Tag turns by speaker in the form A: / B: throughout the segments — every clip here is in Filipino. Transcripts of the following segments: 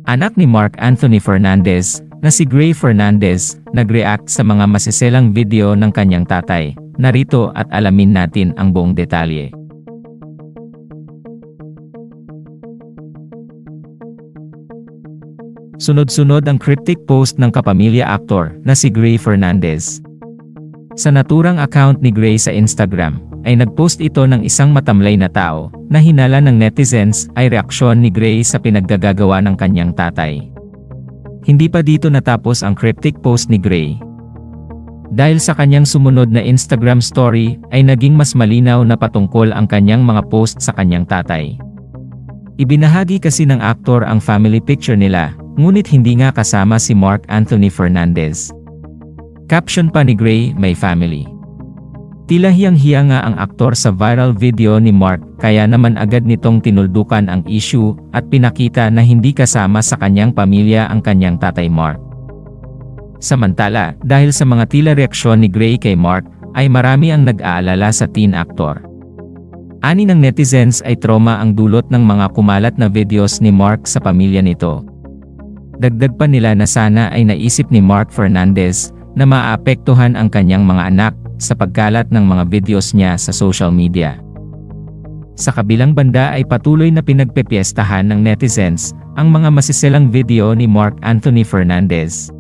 A: Anak ni Mark Anthony Fernandez, na si Gray Fernandez, nag-react sa mga masiselang video ng kanyang tatay. Narito at alamin natin ang buong detalye. Sunod-sunod ang cryptic post ng kapamilya aktor na si Gray Fernandez. Sa naturang account ni Gray sa Instagram, ay nagpost ito ng isang matamlay na tao, na hinala ng netizens ay reaksyon ni Gray sa pinaggagawa ng kanyang tatay. Hindi pa dito natapos ang cryptic post ni Gray. Dahil sa kanyang sumunod na Instagram story, ay naging mas malinaw na patungkol ang kanyang mga post sa kanyang tatay. Ibinahagi kasi ng aktor ang family picture nila, ngunit hindi nga kasama si Mark Anthony Fernandez. Caption pa ni Gray, "My family." Tila hiyang-hiya nga ang aktor sa viral video ni Mark, kaya naman agad nitong tinuldukan ang issue at pinakita na hindi kasama sa kanyang pamilya ang kanyang tatay Mark. Samantala, dahil sa mga tila reaksyon ni Gray kay Mark, ay marami ang nag-aalala sa teen actor. Ani ng netizens ay trauma ang dulot ng mga kumalat na videos ni Mark sa pamilya nito. Dagdag pa nila na sana ay naisip ni Mark Fernandez na maapektuhan ang kanyang mga anak sa pagkalat ng mga videos niya sa social media. Sa kabilang banda ay patuloy na pinagpepiestahan ng netizens ang mga masiselang video ni Mark Anthony Fernandez.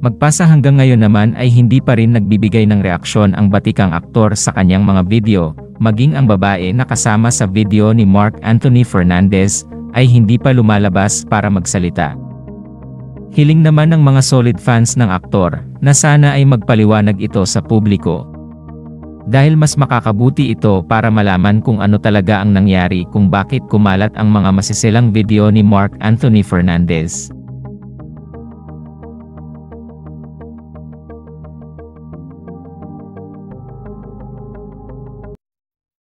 A: Magpasa hanggang ngayon naman ay hindi pa rin nagbibigay ng reaksyon ang batikang aktor sa kanyang mga video, maging ang babae na kasama sa video ni Mark Anthony Fernandez ay hindi pa lumalabas para magsalita. Hiling naman ng mga solid fans ng aktor na sana ay magpaliwanag ito sa publiko. Dahil mas makakabuti ito para malaman kung ano talaga ang nangyari kung bakit kumalat ang mga masiselang video ni Mark Anthony Fernandez.